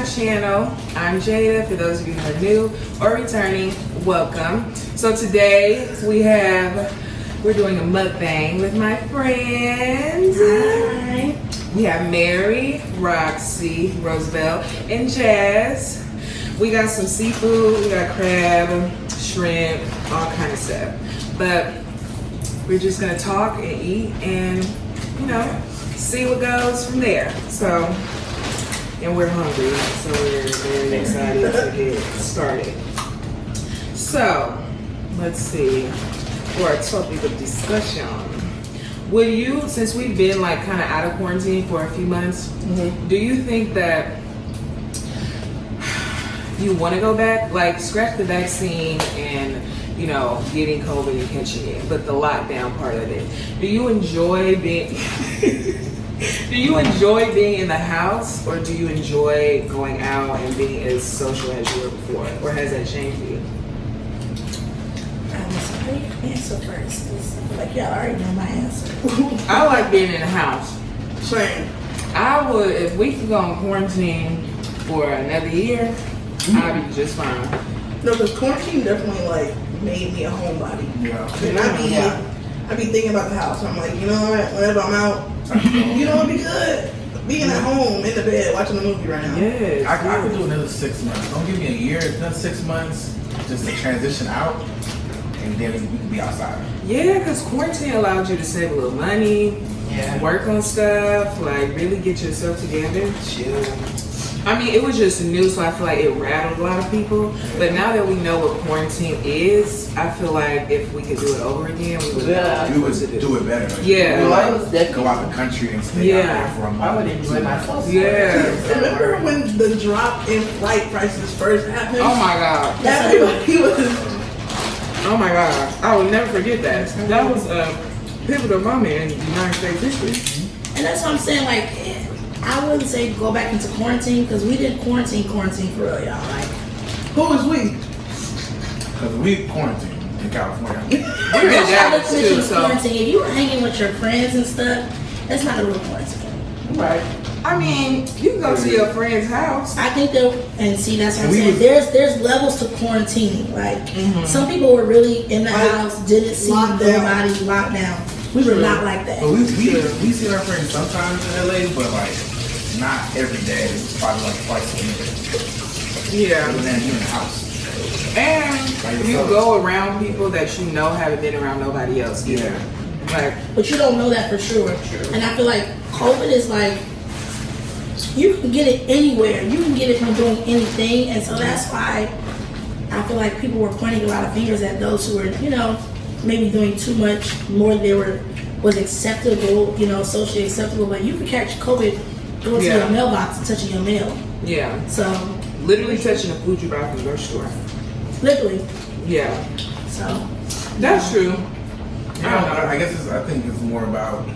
my channel. I'm Jada. For those of you who are new or returning, welcome. So today we're doing a mukbang with my friends. Hi. We have Mary, Roxie, Roosevelt, and Jazz. We got some seafood. We got crab, shrimp, all kind of stuff. But we're just gonna talk and eat and, you know, see what goes from there. So, and we're hungry, so we're very excited to get started. So, let's see, for our topic of discussion. Would you, since we've been like kind of out of quarantine for a few months, do you think that you want to go back? Like, scratch the vaccine and, you know, getting COVID and catching it, but the lockdown part of it. Do you enjoy being do you enjoy being in the house, or do you enjoy going out and being as social as you were before? Or has that changed for you? Answer first. I feel like y'all already know my answer. I like being in the house. Same. I would, if we could go on quarantine for another year, I'd be just fine. No, because quarantine definitely like made me a homebody. Yeah. And I be thinking about the house. I'm like, you know what? Whenever I'm out, you know, it'd be good being at home in the bed watching a movie right now. Yes. I could do another 6 months. Don't give me a year. Another 6 months just to transition out, and then we can be outside. Yeah, because quarantine allowed you to save a little money, work on stuff, like really get yourself together. Chill. I mean, it was just new, so I feel like it rattled a lot of people. But now that we know what quarantine is, I feel like if we could do it over again, we would do it better. Like, Yeah. go out the country and stay out there for a month. I would enjoy myself. Yeah. Remember when the drop in flight prices first happened? Oh my God. He was. Oh my God. I will never forget that. That was a pivotal moment in United States history. And that's what I'm saying, like, I wouldn't say go back into quarantine, because we did quarantine for real, y'all. Like, Who was we? Because we quarantined in California. We're in Dallas too, so. quarantine, if you were hanging with your friends and stuff, that's not a real quarantine. Right. I mean, you can go to your friend's house. I think that, and see, that's what I'm And we saying. There's levels to quarantining. Like, some people were really in the house, didn't see nobody, locked down. We were not like that. But we see our friends sometimes in LA, but like not every day. It's probably like twice a year. Yeah. And then you're in the house. And you go around people that you know haven't been around nobody else either. Like, But you don't know that for sure. And I feel like COVID is like, you can get it anywhere. You can get it from doing anything. And so that's why I feel like people were pointing a lot of fingers at those who were, you know, maybe doing too much more than was acceptable, you know, socially acceptable. But you could catch COVID going to your mailbox and touching your mail. yeah. So Literally touching the food you buy from the grocery store. literally. Yeah. So That's true. I guess I think it's more about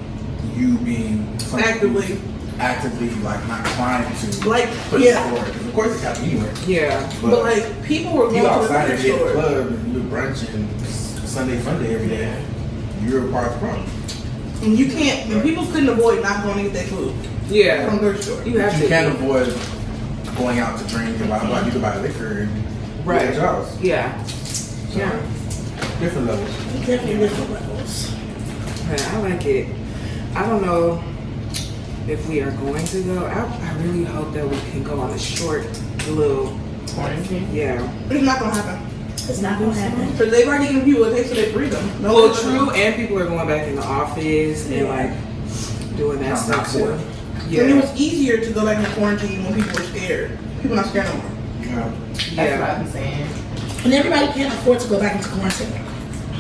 you being actively like not trying to Like, push it forward. 'Cause of course it happens anywhere. Yeah. But like, people were going you to the outside liquor and get store. club and do brunch and Sunday fun day every day. You're a part of the problem. And you can't, and people couldn't avoid not going to get their food Yeah. from the grocery store. You have But to. you can't avoid going out to drink and buy you to buy liquor and Right. at your house. Yeah. So, Yeah. different levels. definitely different levels. Man, I like it. I don't know if we are going to go. I really hope that we can go on a short little Quarantine. Yeah. It's not going to happen. It's not gonna happen. Because they've already given people a taste of their freedom. No Well, one's true, and people are going back in the office and like doing that stuff too. And it Yeah. was easier to go back into quarantine when people were scared. People not scared no more. Yeah. That's Yeah. what I'm saying. And everybody can't afford to go back into quarantine.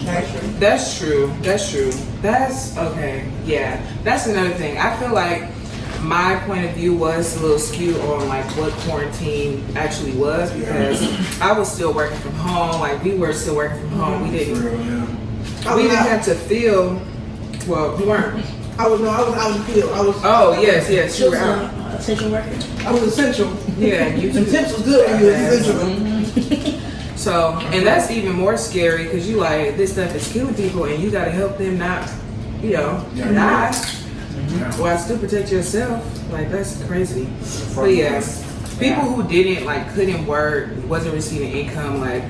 That's true. That's true. That's true. That's okay. Yeah. That's another thing. I feel like my point of view was a little skewed on like what quarantine actually was, because I was still working from home. Like, we were still working from home. We For didn't real, yeah. we didn't have to feel, well, you weren't. I was out in the field. Oh, yes, yes, She you was were out. an essential worker. I was essential. Yeah, you And too. tips was good when you was essential. So, and that's even more scary, because you like, this stuff is killing people and you gotta help them not, you know, die. Yeah. While still protect yourself. Like, that's crazy. But yeah, People who didn't like couldn't work, wasn't receiving income, like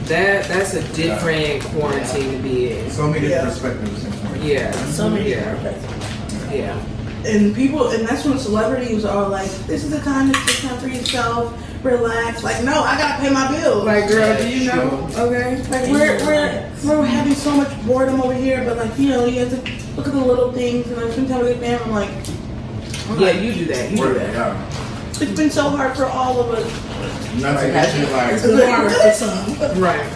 that's a different quarantine to be in. So many different perspectives in quarantine. Yeah. So many Yeah. different Yeah. And people, and that's when celebrities are like, this is the time to take time for yourself, relax. Like, no, I gotta pay my bills. Like, girl, do you know? Okay. Like we're having so much boredom over here, but like, you know, you have to look at the little things and like sometimes with family, I'm like, Yeah, you do that. You do that. Yeah. it's been so hard for all of us. Not to mention It's like, been harder for some. Right.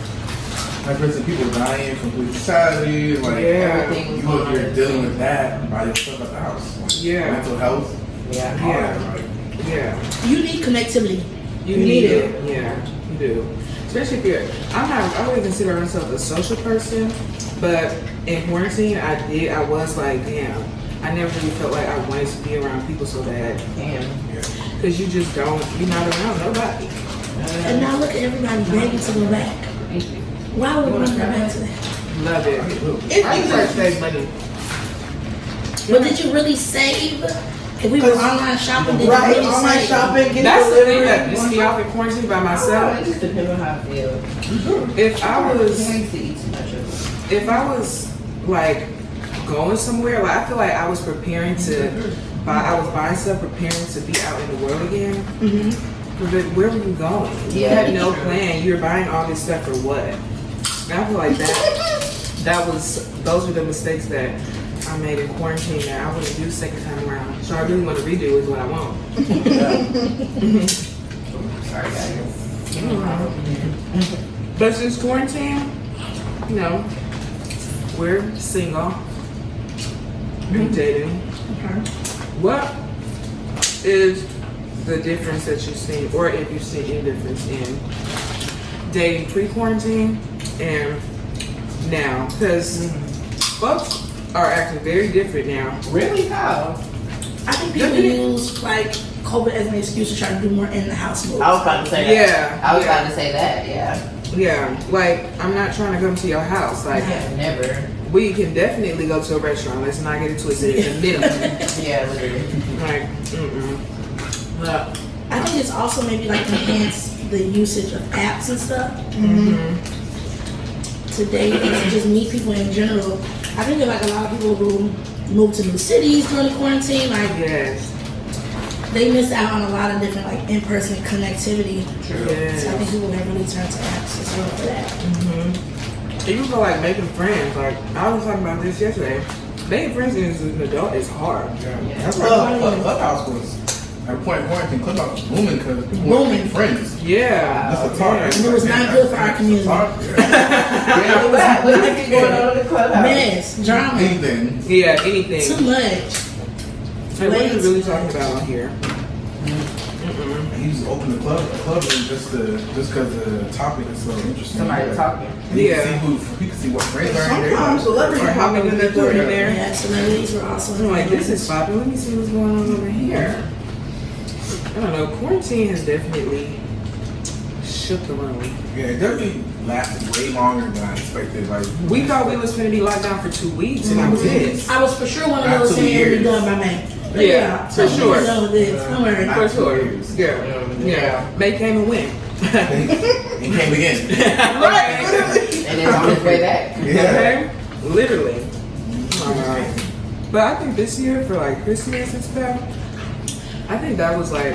for instance, people dying from police brutality, like Yeah. you're dealing with that by yourself at the house. Like, Yeah. mental health. Yeah. all Yeah. that, like, Yeah. You need connectivity. You need it. Yeah, you do. Especially if you're, I wouldn't consider myself a social person, but in quarantine, I was like, damn, I never really felt like I wanted to be around people so bad. Damn. Because you just don't, you're not around nobody. And now look at everybody begging to go back. Why would we want to go back to that? Love it. It's I just like save money. But did you really save? If we were online shopping, did you Right, really online save? shopping, get That's the thing that delivery. pissed me off in quarantine by Oh, myself. it just depends on how I feel. If I You was, ain't to eat too much of it. if I was like going somewhere, like I feel like I was preparing to I was buying stuff, preparing to be out in the world again. But where were you going? You Yeah, had no true. plan. You were buying all this stuff for what? And I feel like those were the mistakes that I made in quarantine that I wouldn't do second time around. So I really want to redo is what I want. Sorry, guys. But since quarantine, you know, we're single. We're dating. What is the difference that you've seen, or if you've seen any difference in dating pre-quarantine and now? Because folks are acting very different now. Really? How? I think people use like COVID as an excuse to try to do more in the house moves. I was about to say that. Yeah, I was yeah. about to say that, yeah. Yeah, like I'm not trying to come to your house. Like Yeah, never. we can definitely go to a restaurant. Let's not get it twisted. It's a minimum. Yeah, literally. Like, But, I think it's also maybe like enhance the usage of apps and stuff. To date and to just meet people in general. I think that like a lot of people who moved to new cities during the quarantine, like yes. they missed out on a lot of different like in-person connectivity. Yes. So I think people have really turned to apps as well for that. Even for like making friends, like I was talking about this yesterday. Making friends as an adult is hard. Yeah. That's why Clubhouse was at a point in quarantine. Clubhouse was booming because people weren't making friends. Yeah. Just to talk. And it was not good for our community. What do you think going on in the clubhouse? Mess, drama, Anything. Yeah, anything. too much. Like, what are you really talking about on here? And he just opened the club room just because the topic is so interesting. Somebody Like, talking. You Yeah. can see you can see what friends are in there. Sometimes celebrities Or how many people are in there? Yeah, celebrities were also. I'm like, this is popping. Let me see what's going on over here. I don't know. Quarantine has definitely shook the room. Yeah, it definitely lasted way longer than I expected. Like We thought we was going to be locked down for 2 weeks, and that was it. I was for sure one of Not those 2 saying it'll be years. done by May. But Yeah, for so sure. we're done with this. Don't worry. Not For 2 sure. years. Yeah. May came and went. He came again. Right. And it's on its way back. Yeah. Okay? Literally. But I think this year for like Christmas and stuff, I think that was like,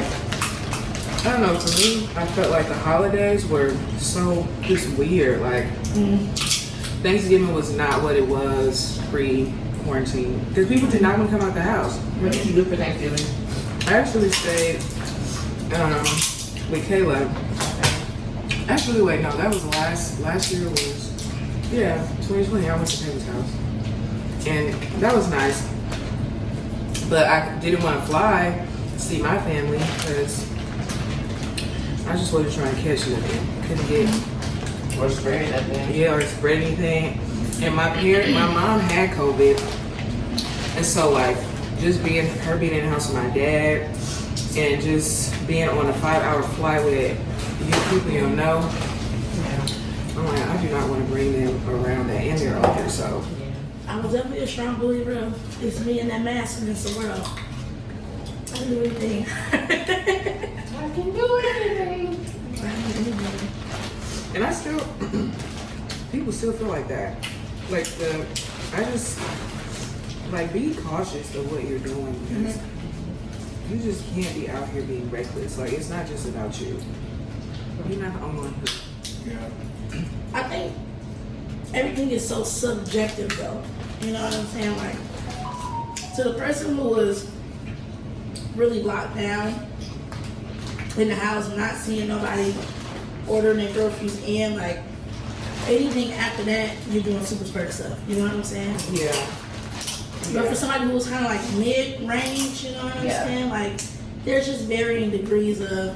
I don't know, for me, I felt like the holidays were so just weird. Like, Thanksgiving was not what it was pre-quarantine. Because people did not want to come out the house. What did you do for Thanksgiving? I actually stayed with Kayla. Actually, wait, no, that was last year was, 2020. I went to Kayla's house. And that was nice. But I didn't want to fly to see my family because I just wasn't trying to catch nothing. Couldn't get, Or spraying that thing? or spread anything. And my mom had COVID. And so like, just being in the house with my dad and just being on a 5-hour flight with people you don't know, I'm like, I do not want to bring them around that, and they're older, so. I was definitely a strong believer of it's me and that mask against the world. I didn't do anything. can do anything. And I still, people still feel like that. Like be cautious of what you're doing because you just can't be out here being reckless. Like, it's not just about you. You're not the only one who. Yeah. I think everything is so subjective though. You know what I'm saying? Like, to the person who was really locked down in the house, not seeing nobody, ordering their groceries in, like, anything after that, you're doing super spread stuff. You know what I'm saying? Yeah. But for somebody who was kind of like mid-range, you know what I'm Yeah. saying? Like, there's just varying degrees of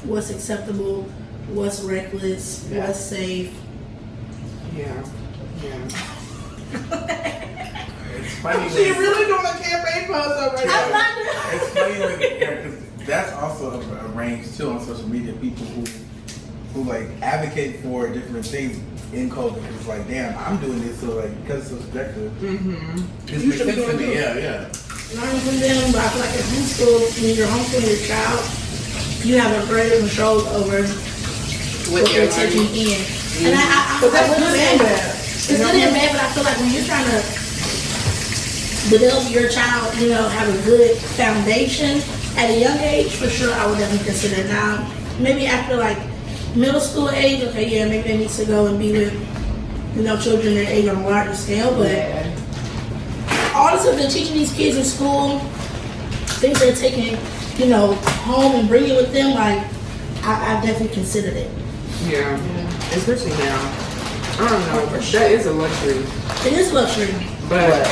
what's acceptable, what's reckless, Yeah. what's safe. Yeah. It's funny. She really doing a campaign post up right I'm now. not doing It's funny when, because that's also a range too on social media. People who like advocate for different things in COVID. It's like, damn, I'm doing this, so like because it's so subjective. This You makes should be sense to doing me. it. Yeah. learning from them, but I feel like in homeschool, when you're homeschooling your child, you have a greater control over what you're they're taking in. And I But that's wouldn't good say and bad. it's good and bad, but I feel like when you're trying to develop your child, you know, have a good foundation at a young age, for sure, I would definitely consider it. Now, maybe after like middle school age, okay, yeah, maybe they need to go and be with, you know, children their age on a larger scale, but all the stuff they're teaching these kids in school, things they're taking, you know, home and bringing with them, like, I've definitely considered it. Yeah. Especially now. I don't know. That is a luxury. It is luxury But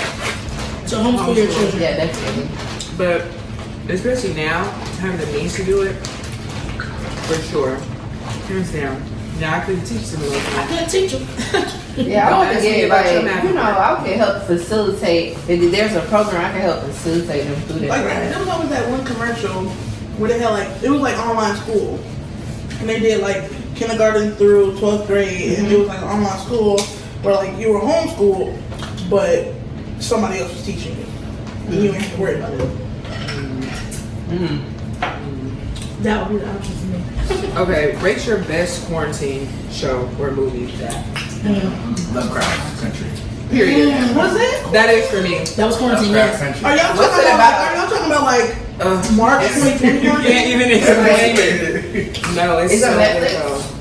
to homeschool your children. Yeah, definitely. But especially now, having the means to do it, for sure. Hands down. Now I couldn't teach them I like couldn't teach them. Yeah, I Don't want to ask me get about your like, math. you know, I can help facilitate. If there's a program, I can help facilitate them through Like, that. there was always that one commercial where they had like, it was like online school. And they did like kindergarten through 12th grade. And it was like an online school where like you were homeschooled, but somebody else was teaching you. And you didn't have to worry about it. That would be the option for me. Okay, rate your best quarantine show or movie. Lovecraft Country. Period. What's it? That is for me. That was quarantine, Lovecraft yes. Are Country. y'all What's talking it about? about? Are y'all talking about like March You 2021? can't even explain it. No, it's It's so on good. Netflix?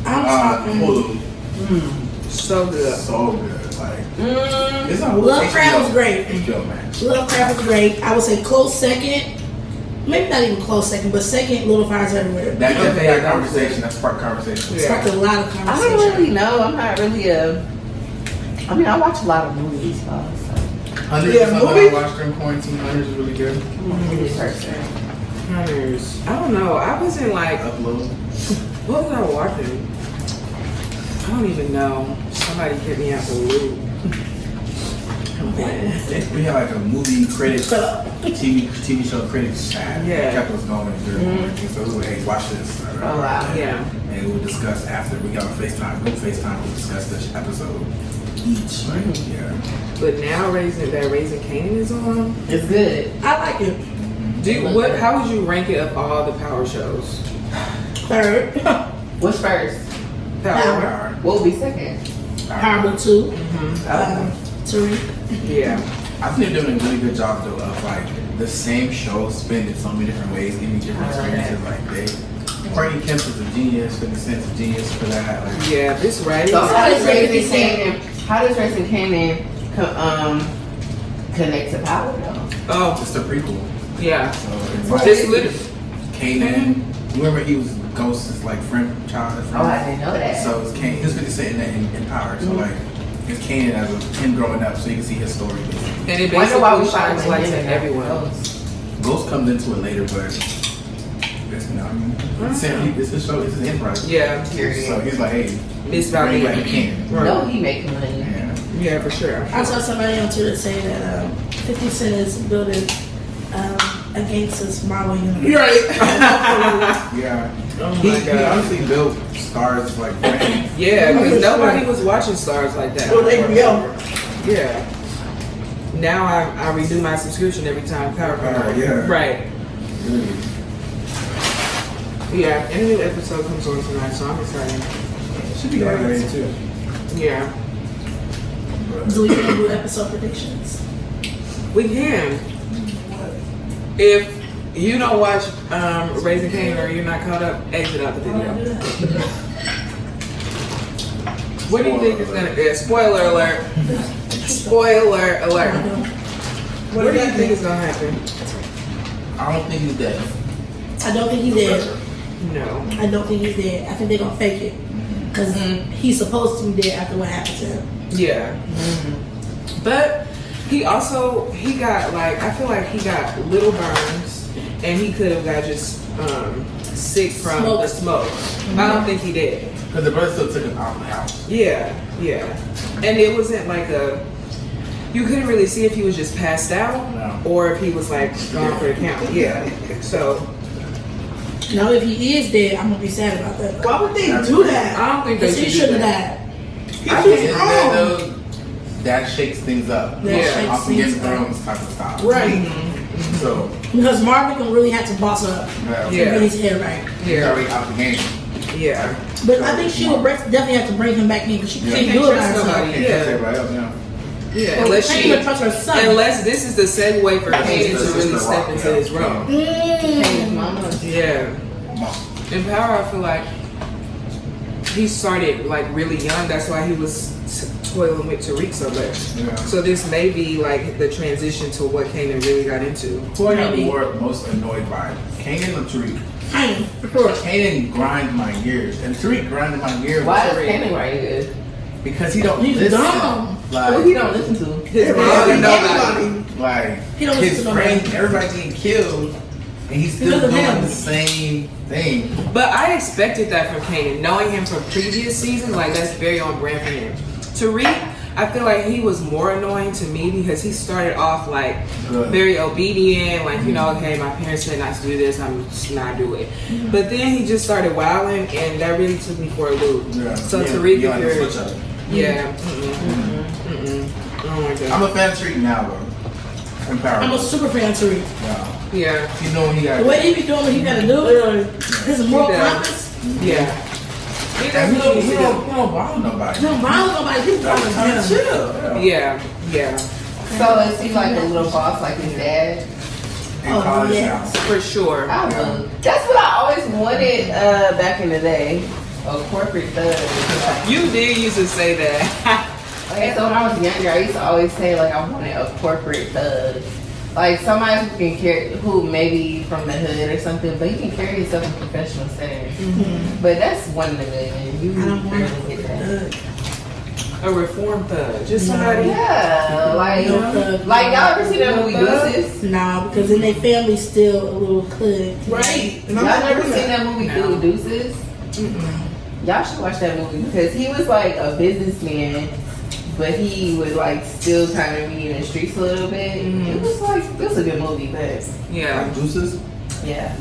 though. I'm talking. Hulu. So good. So good. Like, it's on Hulu. Lovecraft was great. HBO Max. Lovecraft was great. I would say close second. Maybe not even close second, but second, Little Fires Everywhere. That Okay, that that conversation. That sparked conversation. Yeah. Sparked a lot of I conversation. don't really know. I'm not really I mean, I watch a lot of movies, so Hunters Yeah, is something movie? I watched during quarantine. Hunters is really good. I'm a movie person. Hunters. I don't know. I wasn't like, Upload. what was I watching? I don't even know. Somebody kept me out the loop. We had like a movie critics, TV show critics chat. Yeah. It kept us going during quarantine. So we would, hey, watch this. Oh, wow. Yeah. And we would discuss after we got on FaceTime. Group FaceTime, we'll discuss this episode each. Like, yeah. But now Raising Canaan is on. It's good. I like it. How would you rank it of all the power shows? Third, What's first? Power. What would be second? Power 2, Oh. Tariq. Yeah. I think they're doing a really good job though of like the same show spin in so many different ways, giving different experiences. Like Courtney Kemp is a genius, in the sense of genius for that. Like, Yeah, this writing. So how does Raising Raising Canaan- Canaan? How does Raising Canaan connect to Power though? Oh, it's the prequel. yeah. So it's like Just literally. Kanan. Remember he was Ghost's like friend, child. Oh, I didn't know that. So it's Kanan. He was 50 Cent in Power. So like it's Kanan as him growing up, so you can see his story. And it Wonder why we basically shines following light him to in that everyone. Ghost. Ghost comes into it later, but it's, you know, I mean, it's his show. It's his enterprise. Yeah. So he's like, hey, It's bring about back the Kanan. No, he making money. Yeah. Yeah, for sure. I saw somebody on Twitter say that 50 Cent is building against this Marvel universe. You're right. Yeah. Oh He my god. honestly built stars like friends. Yeah, because nobody was watching stars like that. Well, HBO. Yeah. Now I redo my subscription every time Power comes on. Yeah. Right. Really. Yeah, and a new episode comes on tonight, so I'm excited. Should be animated too. Yeah, Do we can do episode predictions? we can. If you don't watch Raising Cain or you're not caught up, exit out the I wanna do video. that. What do you think is gonna be? Spoiler alert. Spoiler alert. What do you think is gonna happen? I don't think he's dead. I don't think he's dead. No. I don't think he's dead. I think they're gonna fake it. Because he's supposed to be dead after what happened to him. Yeah. But he got like, I feel like he got little burns and he could have got just sick from the smoke. I don't think he did. Because the brother still took him out of the house. Yeah. And it wasn't like you couldn't really see if he was just passed out or if he was like gone for the count. Yeah. So. Now, if he is dead, I'm gonna be sad about that. Why would they do that? I don't think they Because he should should do have that. died. He's I too think strong. though, that shakes things up. That Yeah. shakes Off things against up. Thrones type of style. Right. So, Because Marvin gonna really have to boss up yeah. to Yeah. get his head right. He's already out the game. Yeah. But I think she will definitely have to bring him back in because she Yeah. can't Can't do it by trust herself. nobody. Can't trust everybody else, yeah. Yeah. Well, Unless can't she. even trust her son. Unless this is the segue for Kaden to really Sister step Rock, into yeah. his role. Kane's mama. Yeah. In Power, I feel like he started like really young. That's why he was toiling with Tariq so much. Yeah. So this may be like the transition to what Kanan really got into. Who I got Maybe. most annoyed by? Kanan or Tariq? Dang, for sure. Kanan grinds my gears, and Tariq grinded my gears. Why is Kane right here? Because he don't He's listen. dumb. Who Like, he don't listen to? His mom and nobody. like He don't his listen to friends, nobody. everybody's getting killed, and he's still Because of doing him. the same thing. But I expected that from Kanan, knowing him from previous seasons. Like that's very on brand for him. Tariq, I feel like he was more annoying to me because he started off like Good. very obedient, like you know, okay, my parents said not to do this, I'm just not do it. But then he just started wilding, and that really took me for a loop. Yeah. So Yeah, Tariq, you like if to you're, switch up. yeah, oh my god, I'm a fan of Tariq now, though. In Power. I'm a super fan of Tariq. Yeah. yeah, He know what he got. The way he be doing what he gotta do, his moral He does. compass, yeah. He He does what he needs to do. don't bother nobody. he don't bother nobody, he's bothering him. Chill. Yeah, yeah, So is he like a little boss like his dad? In Oh, college yeah. now. for sure. I love. That's what I always wanted back in the day. A corporate thug. You did used to say that. Okay, so when I was younger, I used to always say like I wanted a corporate thug. Like somebody who can carry, who maybe from the hood or something, but you can carry yourself in professional settings. But that's one in a million. You I don't want rarely get that. A reform thug, just No. somebody. Yeah, like No thug. like y'all ever seen that movie Deuces? Nah, because in their family still a little hood. Right. And Y'all I'm never doing seen that. that movie No. Deuces? Y'all should watch that movie because he was like a businessman, but he would like still kind of be in the streets a little bit. It was a good movie, but Yeah, Like Deuces? yeah.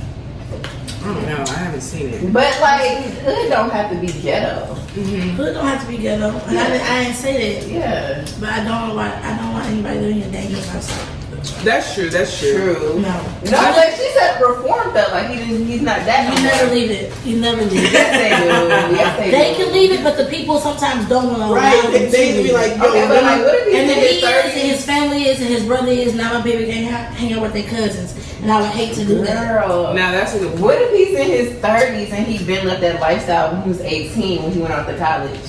I don't know. I haven't seen it. But like hood don't have to be ghetto. Hood don't have to be ghetto. And I didn't say that. Yeah, But I don't want anybody living in dangerous lifestyle. That's true. That's true. true. No. No, like she said, reform though. Like he's not that. You no never more. leave it. You never leave it. Yes, they do. Yes, they They do. can leave it, but the people sometimes don't want to allow Right. them They to need to be leave like, it. yo, Okay, but like, what if he's And in then his he is, and 30s? his family is, and his brother is. Now my baby can't hang out with their cousins, and I would hate to do that. Girl. Now that's a good point. What if he's in his 30s and he been left that lifestyle when he was 18 when he went off to college?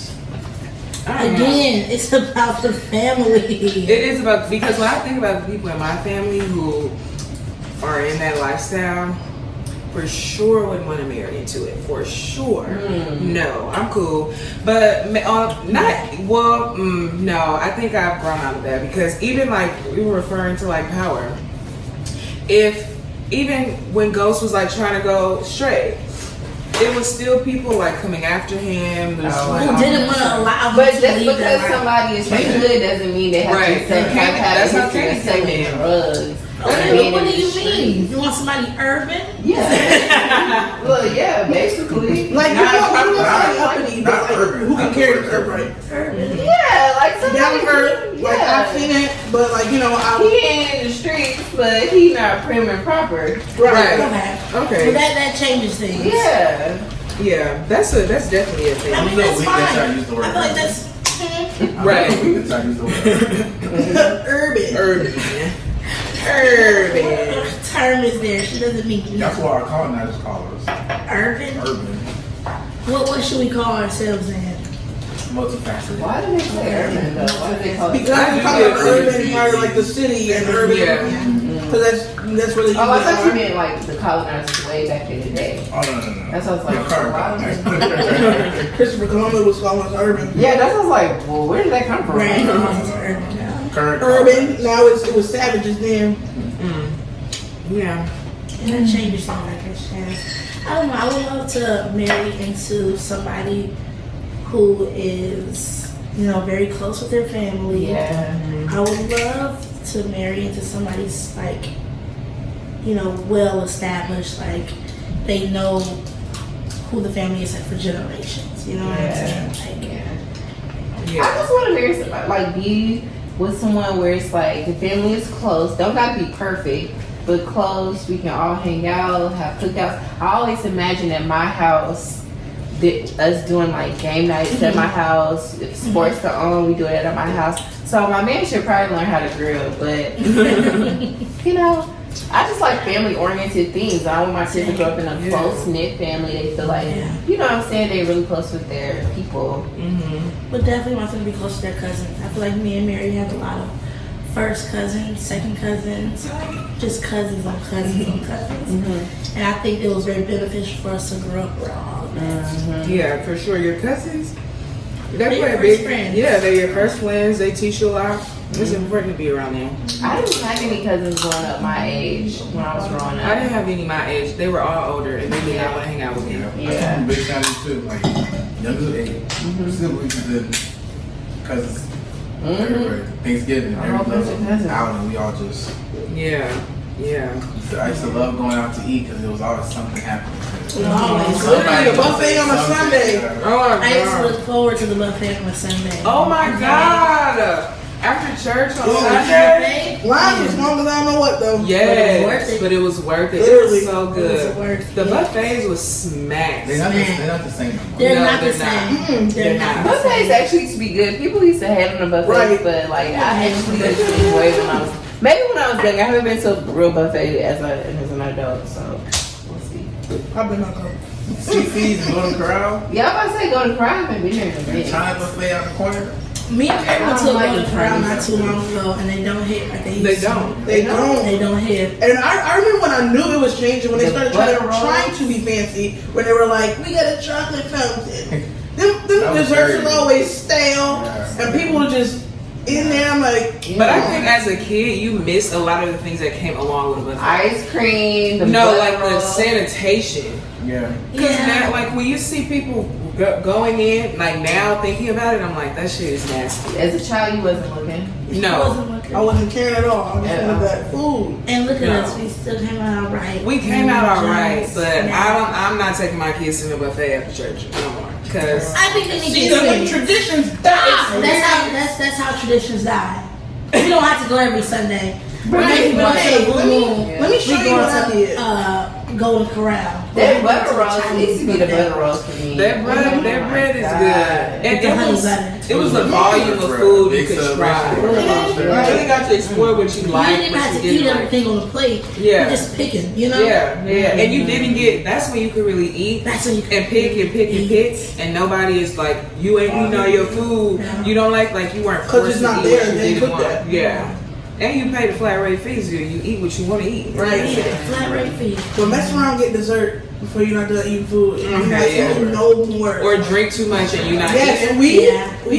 I don't know. Again, it's about the family. It is about, because when I think about the people in my family who are in that lifestyle, for sure wouldn't want to marry into it. For sure. No, I'm cool. But no, I think I've grown out of that because even like we were referring to like Power. Even when Ghost was like trying to go straight, it was still people like coming after him. Who Who didn't want to allow him But to just leave that because life. somebody is from the hood doesn't mean they have Right. to have That's how history of Katie selling came in. drugs. What and do being what in do the you streets. mean? You want somebody urban? Yeah. Well, yeah, basically. Like, you Not- know, I'm not- not like uppity, but not like, urban. who can Not carry urban. the right? Yeah, like somebody. Down to earth, like, I've seen it, but like, you know, He ain't in the streets. but he not prim and proper. Right. Okay. Well, that changes things. Yeah. Yeah, that's definitely a thing. I mean, No, that's we- fine. that's how I use the word I feel like urban. that's Right. That's how I use the word. Urban. Urban. term is there. She doesn't mean That's what our colonizers call us. urban. Urban. What should we call ourselves then? Multifaceted. Why do they say urban though? Why do they call it? Because I'm talking about urban part of like the city and urban. Yeah. Because that's really. Oh, I thought you meant like the colonizers way back in the day. Oh, no. That's what I was like, The car why do they- colonizers. Christopher Columbus was calling us urban. Yeah, that's what I was like, well, where did that come from? Right. Urban now. Current Urban. Now it was savages then. Yeah. And that changes things, I guess. Yeah. I don't know. I would love to marry into somebody who is, very close with their family. Yeah. I would love to marry into somebody's like, well established, like they know who the family is like for generations. You know what I'm saying? Like, I Yeah. just want to marry somebody, like be with someone where it's like the family is close. Don't gotta be perfect, but close. We can all hang out, have cookouts. I always imagine at my house, us doing like game nights at my house. If sports to own, we do it at my house. So my man should probably learn how to grill, but I just like family oriented things. I want my kids to grow up in a close knit family. They feel like, what I'm saying, they're really close with their people. but definitely want them to be close to their cousins. I feel like me and Mary have a lot of first cousins, second cousins, just cousins on cousins on cousins. And I think it was very beneficial for us to grow up around. Yeah, for sure. Your cousins, They're your play a first big friends. Yeah, they're your first friends. They teach you a lot. It's important to be around them. I didn't have any cousins growing up my age when I was growing I up. didn't have any my age. They were all older, and they did not want to hang out with me. Yeah. I'm a big family too. Like, younger age. Siblings and then cousins. Everywhere. Thanksgiving. Oh, bunch of cousins. Out and we all just. Yeah. I used to love going out to eat because there was always something happening. Always. Literally, the buffet on a Sunday. Oh my I used to god. look forward to the buffet on a Sunday. Oh my god. After church on Yeah. Sunday. Line was long as I don't know what though. Yes, but it was worth it. It Literally. was so It was good. worth The it. buffets was smacked. They're not the same. They're No, not the they're same. not. They're not. the Buffets same. actually used to be good. People used to have them the buffets, Right. but like I actually used to enjoy them when I was maybe when I was young. I haven't been to a real buffet as an adult, so we'll see. I've been on go. CC's and Golden Corral. Yeah, I'm about to say go to Crime and been here in a The minute. China buffet out the corner. Me and Mary went I to don't a like Golden the Corral Chinese not too long ago, and they don't hit like they used They to. don't. They don't. They don't hit. And I remember when I knew it was changing when they The started butter rolls. trying to be fancy. When they were like, we got a chocolate fountain. Them That was desserts very- was always stale, Yeah. and people were just in there. I'm like, But I think as a kid, you miss a lot of the things that came along with a buffet. Ice cream, the No, butter like the rolls. sanitation. Yeah. Because Yeah. now, like when you see people going in, like now thinking about it, I'm like, that shit is nasty. As a child, you wasn't looking. No, Wasn't looking. I wasn't caring at all. I just Yeah. wanted that food. And look at No. us, we still came out alright. we came out alright, Just- but yeah. I'm not taking my kids to the buffet after church no more. Cause I think they need See, to the when get traditions die. That's how traditions die. We don't have to go every Sunday. Right, We go but to hey, the Blue Moon. let me show We you go what I did. to Golden Corral. That We go butter to the rolls Chinese needs to be the buffet. butter rolls for me. that bread is God. good, and With the it honey was butter. it was a volume of food you Big could try. celebration. You really got to explore what you You like, didn't even what have you to eat didn't like. everything on the plate. Yeah. You're just picking, you know? Yeah, and you didn't get. That's when you could really eat. That's when you And pick and pick and pick, and nobody is like, you ain't eating all your food. You don't like you weren't 'Cause forced it's to not eat there, what you they didn't cook want. that. Yeah, and you pay the flat rate fees. You eat what you want to eat. Right. Yeah, flat rate fee. But mess around, get dessert before you're not done eating food. And you Okay, have to yeah. no more. Or drink too much and you not yes, eat. and we You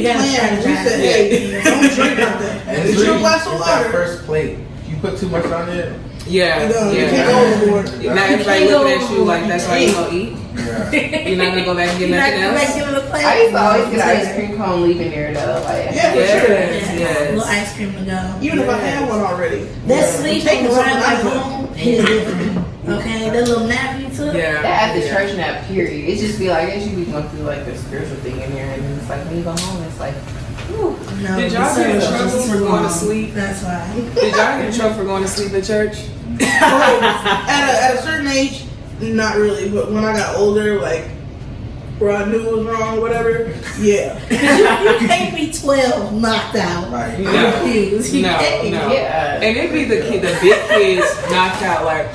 gotta planned. We strategize. said, hey, don't drink nothing. And It's your glass of it's that water. first plate. You put too much on it. Yeah, You can't yeah. go overboard. Now everybody looking at you like that's all you gonna eat. Yeah. You're not gonna go back and get You're not nothing gonna else. give it a plate. I used to always get ice cream cone leaving there though. Like, Yeah, for sure. Yes, A little yes. ice cream to go. Even if I had one already. That sleep Taking on the ride something back out of home is different. Okay, that little nap you took. Yeah. that after yeah. church nap period, it just be like, I guess you be going through like the spiritual thing in there, and it's like when you go home, it's like No, Did y'all get in the trouble service for was going to long. sleep? That's why. Did y'all get in trouble for going to sleep at church? At a certain age, not really. But when I got older, like where I knew it was wrong, or whatever. Yeah. you can't be 12 knocked out. Like, No. Confused. You No, can't. no. Yeah. And it'd be the big kids knocked out like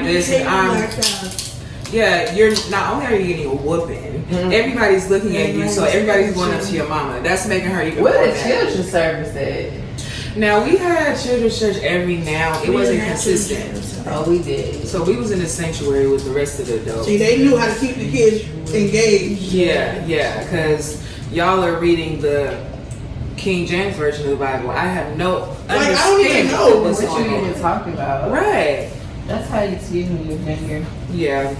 this, You and can't be I'm. knocked out. Yeah, you're not only are you getting a whooping, everybody's looking at you, so everybody's going up to your mama. That's making her even What more a mad. children's service at? Now we had children's church every now. It We wasn't didn't have consistent, children. Oh, we did. so we was in the sanctuary with the rest of the adults. See, they knew how to keep the kids engaged. Yeah, because y'all are reading the King James version of the Bible. I have no I don't even understanding know of what's What you going even on. talking about? Right. That's how you see when you're younger. Yeah.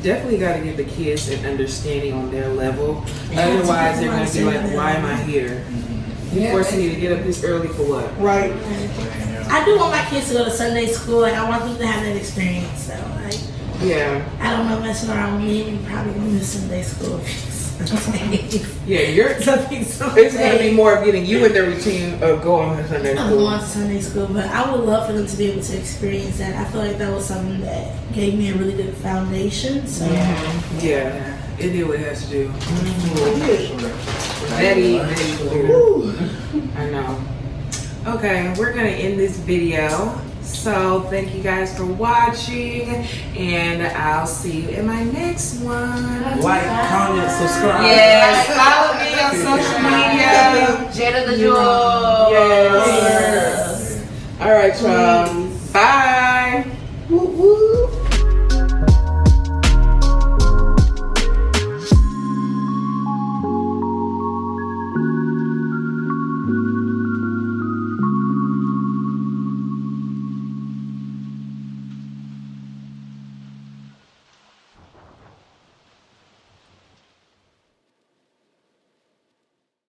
Definitely got to give the kids an understanding on their level. Yeah, Otherwise, they're going to be like, yeah. why am I here? You Yeah, forcing me to get up this early for what? Right. I do want my kids to go to Sunday school. Like, I want them to have that experience. So, like, Yeah. I don't know, messing around with me. We probably going to miss Sunday school. Yeah, it's going to be more of getting you in the routine of going to Sunday I'm school. going to Sunday school, but I would love for them to be able to experience that. I feel like that was something that gave me a really good foundation. So, Yeah. It did what it has to do. Yeah. Betty food. I know. Okay, we're gonna end this video. So thank you guys for watching, and I'll see you in my next one. Like, comment, subscribe. Yes, follow me on social media. Jada the Jewel.